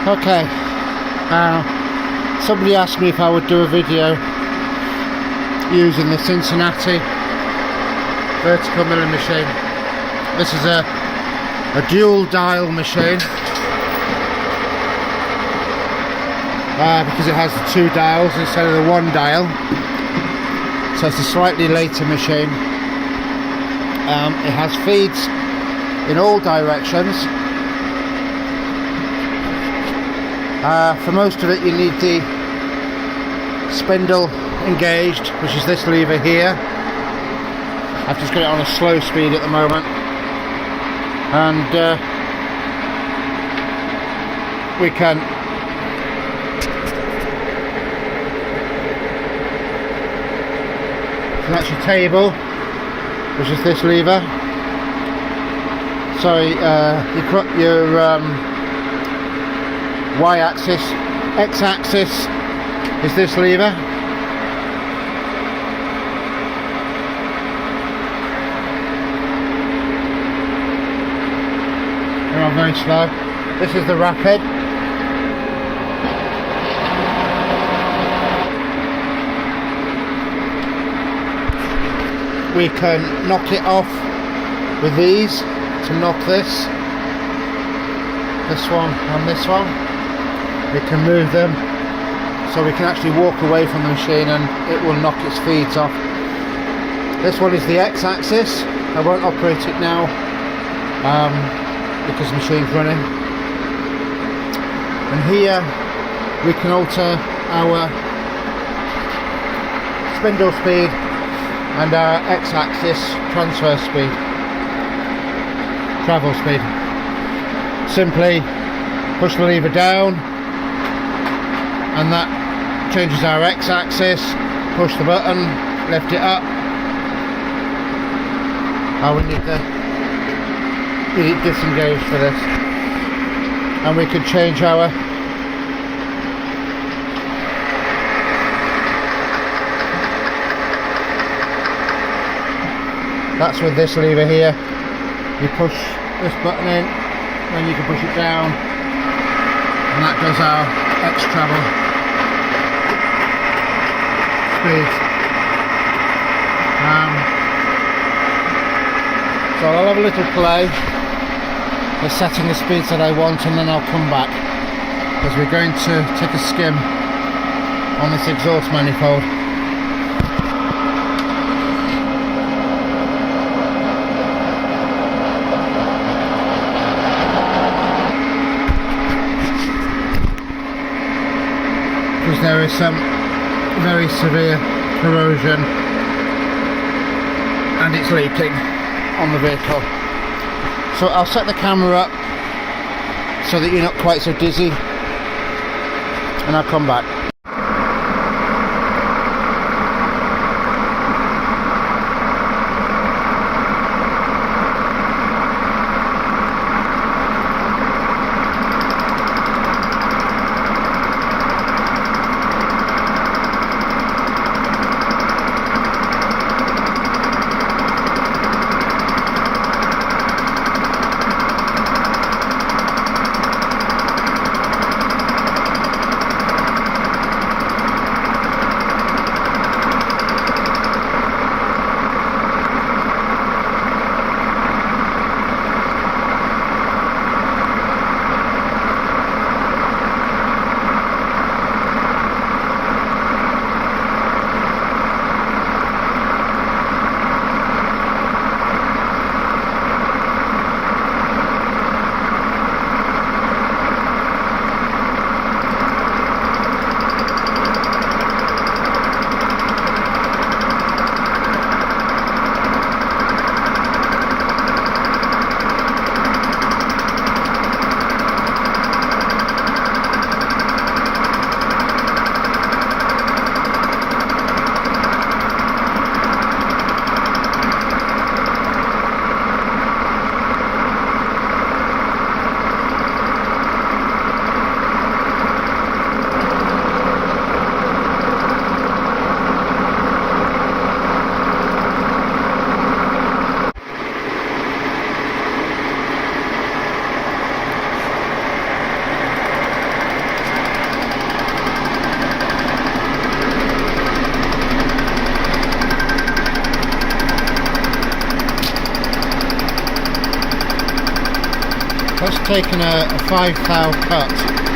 Okay, somebody asked me if I would do a video using the Cincinnati vertical milling machine. This is a dual dial machine because it has the two dials instead of the one dial, so it's a slightly later machine. It has feeds in all directions. For most of it you need the spindle engaged, which is this lever here. I've just got it on a slow speed at the moment, and we can that's your table, which is this lever. Sorry, your y-axis, x-axis is this lever. They're all very slow. This is the rapid. We can knock it off with these to knock this one and this one. We can move them so we can actually walk away from the machine and it will knock its feeds off. This one is the x-axis. I won't operate it now because the machine's running. And here we can alter our spindle speed and our x-axis transfer speed, travel speed. Simply push the lever down and that changes our x-axis. Push the button, lift it up. We need it disengaged for this, and we can change our that's with this lever here. You push this button in, then you can push it down, and that does our X travel speed. So I'll have a little play with setting the speeds that I want, and then I'll come back because we're going to take a skim on this exhaust manifold. Because there is some very severe corrosion and it's leaking on the vehicle. So I'll set the camera up so that you're not quite so dizzy, and I'll come back. That's taken a 5 thou cut.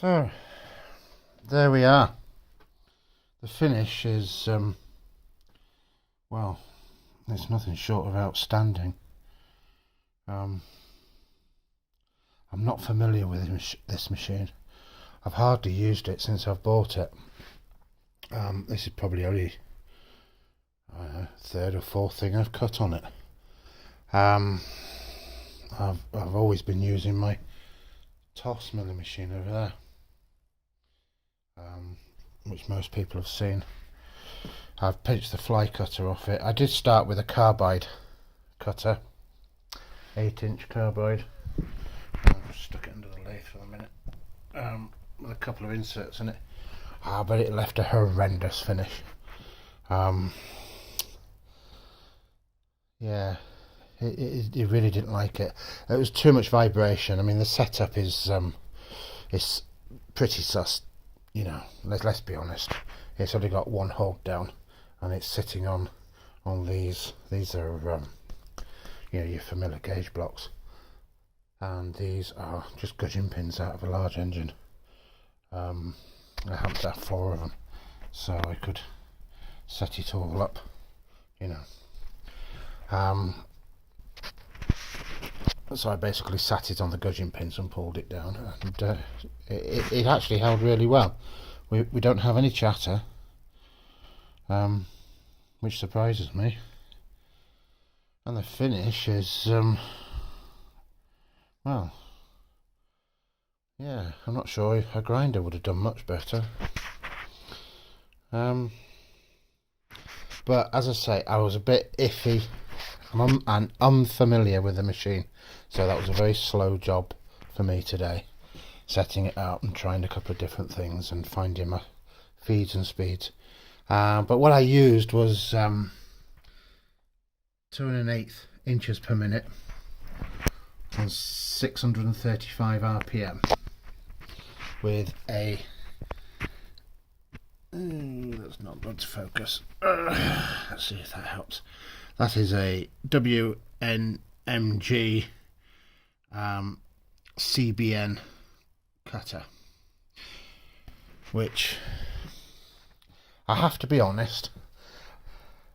So there we are. The finish is well, it's nothing short of outstanding. I'm not familiar with this machine. I've hardly used it since I've bought it. This is probably only third or fourth thing I've cut on it. I've always been using my toss milling machine over there, which most people have seen. I've pinched the fly cutter off it. I did start with a carbide cutter, 8-inch carbide. I've stuck it under the lathe for a minute, with a couple of inserts in it. But it left a horrendous finish. Yeah, it really didn't like it. It was too much vibration. I mean, the setup is pretty sus. You know, let's be honest. It's only got one hog down, and it's sitting on these. These are you know, your familiar gauge blocks, and these are just gudgeon pins out of a large engine. I happen to have 4 of them, so I could set it all up, you know. So I basically sat it on the gudgeon pins and pulled it down, and it actually held really well. We don't have any chatter, which surprises me. And the finish is well, yeah, I'm not sure a grinder would have done much better. But as I say, I was a bit iffy and unfamiliar with the machine, so that was a very slow job for me today, setting it up and trying a couple of different things and finding my feeds and speeds. But what I used was 2 1/8 inches per minute on 635 RPM with a that's not going to focus. Let's see if that helps. That is a WNMG CBN cutter, which I have to be honest,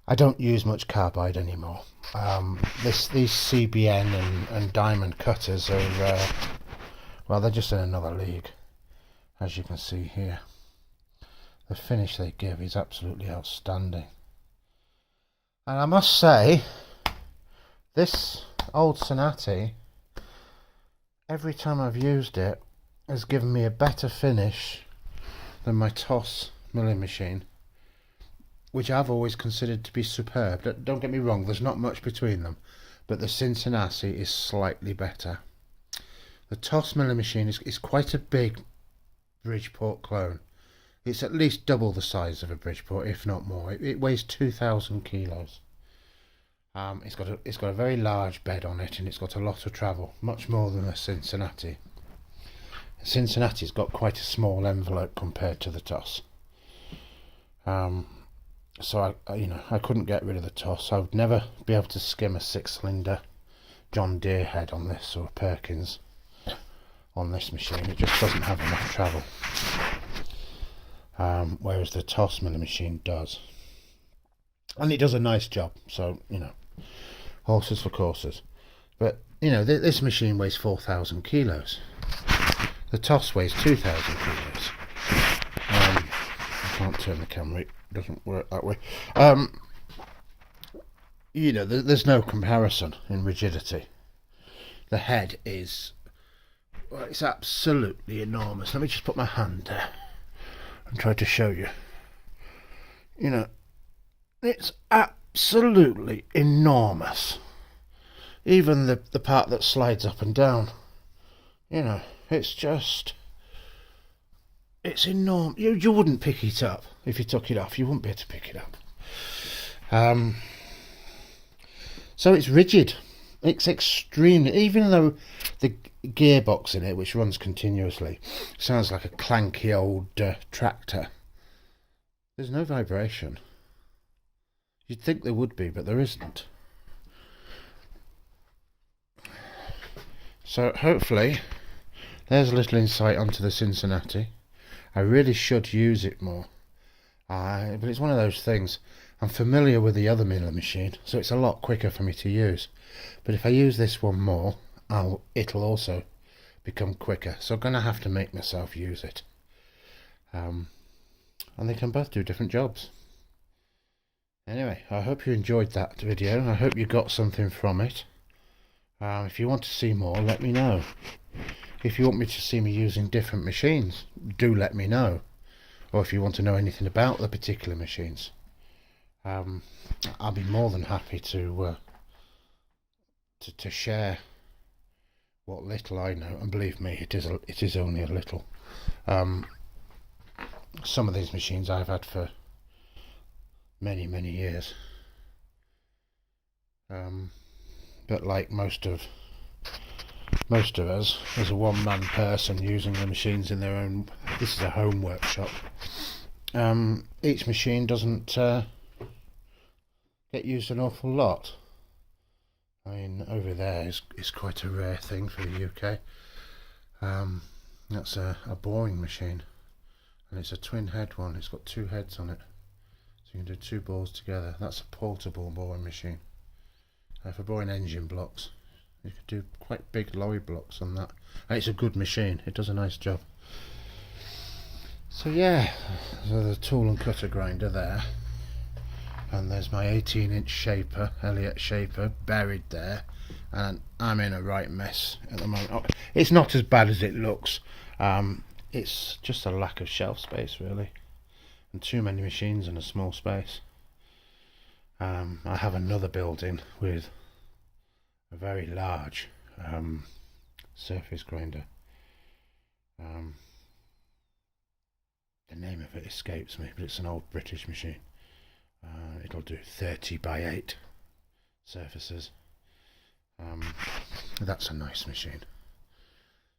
I don't use much carbide anymore. These CBN and diamond cutters are well, they're just in another league, as you can see here. The finish they give is absolutely outstanding. And I must say, this old Cincinnati, every time I've used it, has given me a better finish than my Toss milling machine, which I've always considered to be superb. Don't get me wrong, there's not much between them, but the Cincinnati is slightly better. The Toss milling machine is quite a big Bridgeport clone. It's at least double the size of a Bridgeport, if not more. It weighs 2,000 kilos. It's got a very large bed on it, and it's got a lot of travel, much more than a Cincinnati. Cincinnati's got quite a small envelope compared to the Toss. So I couldn't get rid of the Toss. I would never be able to skim a 6-cylinder John Deere head on this, or Perkins on this machine. It just doesn't have enough travel. Whereas the Toss milling machine does, and it does a nice job. So, you know, horses for courses. But you know, this machine weighs 4,000 kilos. The Toss weighs 2,000 kilos. I can't turn the camera; it doesn't work that way. You know, there's no comparison in rigidity. The head is, well, it's absolutely enormous. Let me just put my hand there and try to show you. You know, it's absolutely enormous. Even the part that slides up and down, you know, it's enormous. You wouldn't pick it up if you took it off. You wouldn't be able to pick it up. So it's rigid. It's extremely, even though the gearbox in it, which runs continuously, sounds like a clanky old tractor, there's no vibration. You'd think there would be, but there isn't. So hopefully There's a little insight onto the Cincinnati. I really should use it more, but it's one of those things. I'm familiar with the other milling machine, so it's a lot quicker for me to use. But if I use this one more, it'll also become quicker. So I'm going to have to make myself use it. And they can both do different jobs. Anyway, I hope you enjoyed that video. I hope you got something from it. If you want to see more, let me know. If you want me to see me using different machines, do let me know. Or if you want to know anything about the particular machines, I'll be more than happy to share what little I know. And believe me, it is only a little. Some of these machines I've had for many years. But like most of us, as a one-man person using the machines in their own, this is a home workshop. Each machine doesn't get used an awful lot. I mean, over there is quite a rare thing for the UK. That's a boring machine, and it's a twin head one. It's got two heads on it, so you can do two bores together. That's a portable boring machine. For boring engine blocks, you could do quite big lorry blocks on that, and it's a good machine. It does a nice job. So yeah, so the tool and cutter grinder there, and there's my 18-inch shaper, Elliott shaper, buried there, and I'm in a right mess at the moment. It's not as bad as it looks. It's just a lack of shelf space really, and too many machines in a small space. I have another building with a very large surface grinder. The name of it escapes me, but it's an old British machine. It'll do 30 by 8 surfaces. That's a nice machine.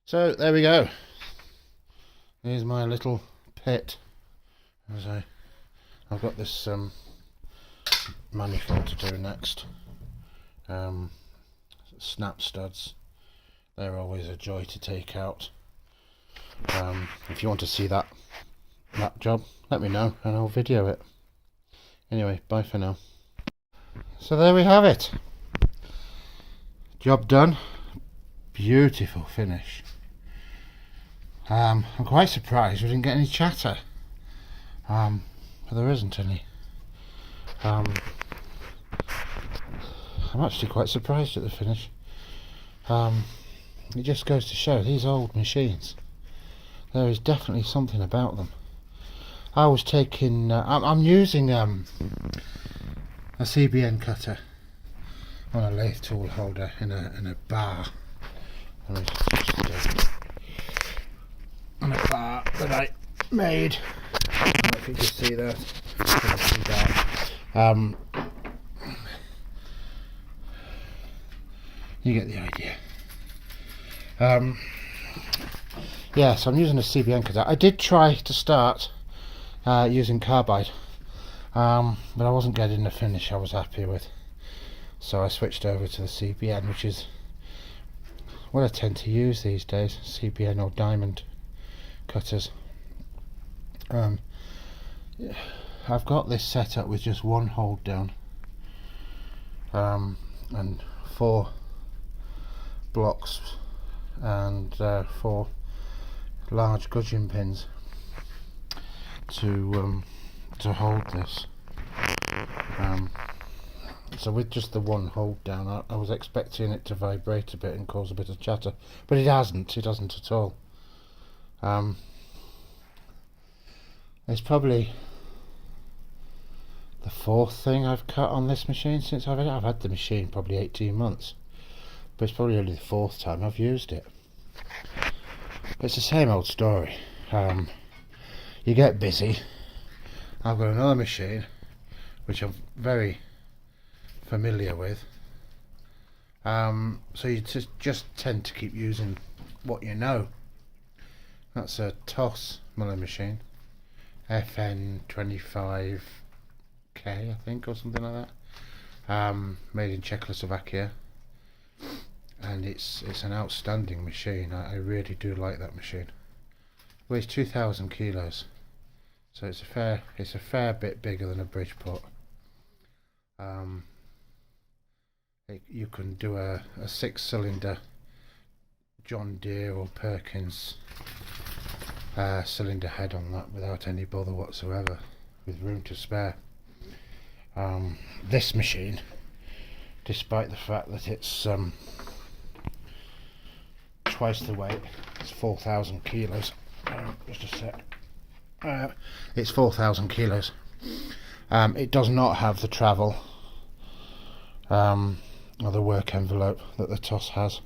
So there we go. Here's my little pit. I've got this manifold to do next. Snap studs, they're always a joy to take out. If you want to see that job, let me know and I'll video it. Anyway, bye for now. So there we have it. Job done. Beautiful finish. I'm quite surprised we didn't get any chatter, but there isn't any. I'm actually quite surprised at the finish. It just goes to show these old machines, there is definitely something about them. I was taking I'm using a CBN cutter on a lathe tool holder in a bar. On a bar that I made. I don't know if you can see that. You get the idea. Yeah, so I'm using a CBN cutter. I did try to start using carbide, but I wasn't getting the finish I was happy with. So I switched over to the CBN, which is what I tend to use these days, CBN or diamond cutters. I've got this set up with just one hold down and 4 blocks and 4 large gudgeon pins to hold this. So with just the one hold down, I was expecting it to vibrate a bit and cause a bit of chatter, but it hasn't at all. It's probably the 4th thing I've cut on this machine since I've had the machine probably 18 months, but it's probably only the 4th time I've used it. But it's the same old story. You get busy. I've got another machine which I'm very familiar with, so you just tend to keep using what you know. That's a TOS milling machine, FN25K I think, or something like that, made in Czechoslovakia. and it's an outstanding machine. I really do like that machine. Weighs 2,000 kilos, so it's a fair bit bigger than a Bridgeport. You can do a 6-cylinder John Deere or Perkins cylinder head on that without any bother whatsoever, with room to spare. This machine, despite the fact that it's twice the weight, it's 4,000 kilos. Just a sec. It's 4,000 kilos. It does not have the travel or the work envelope that the TOS has,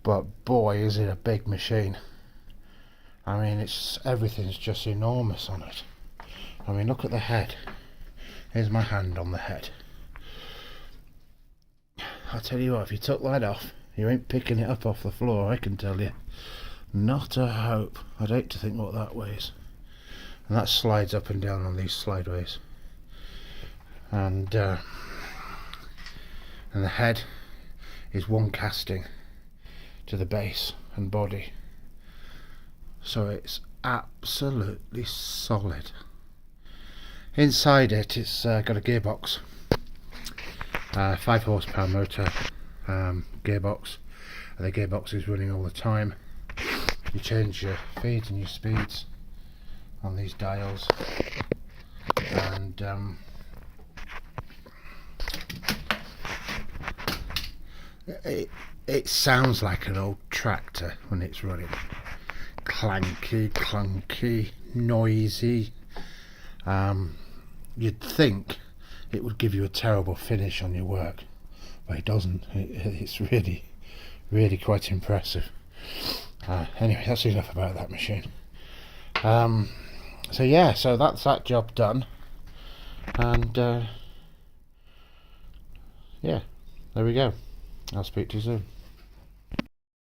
but boy is it a big machine. I mean, everything's just enormous on it. I mean, look at the head. Here's my hand on the head. I'll tell you what, if you took that off, you ain't picking it up off the floor, I can tell you. Not a hope. I'd hate to think what that weighs. And that slides up and down on these slideways. And the head is one casting to the base and body. So it's absolutely solid. Inside it, it's got a gearbox. 5 horsepower motor gearbox. And the gearbox is running all the time. You change your feeds and your speeds on these dials, and it sounds like an old tractor when it's running. Clanky, clunky, noisy. You'd think it would give you a terrible finish on your work, but it doesn't. It's really quite impressive. Anyway, that's enough about that machine. So yeah, so that's that job done, and yeah, there we go. I'll speak to you soon.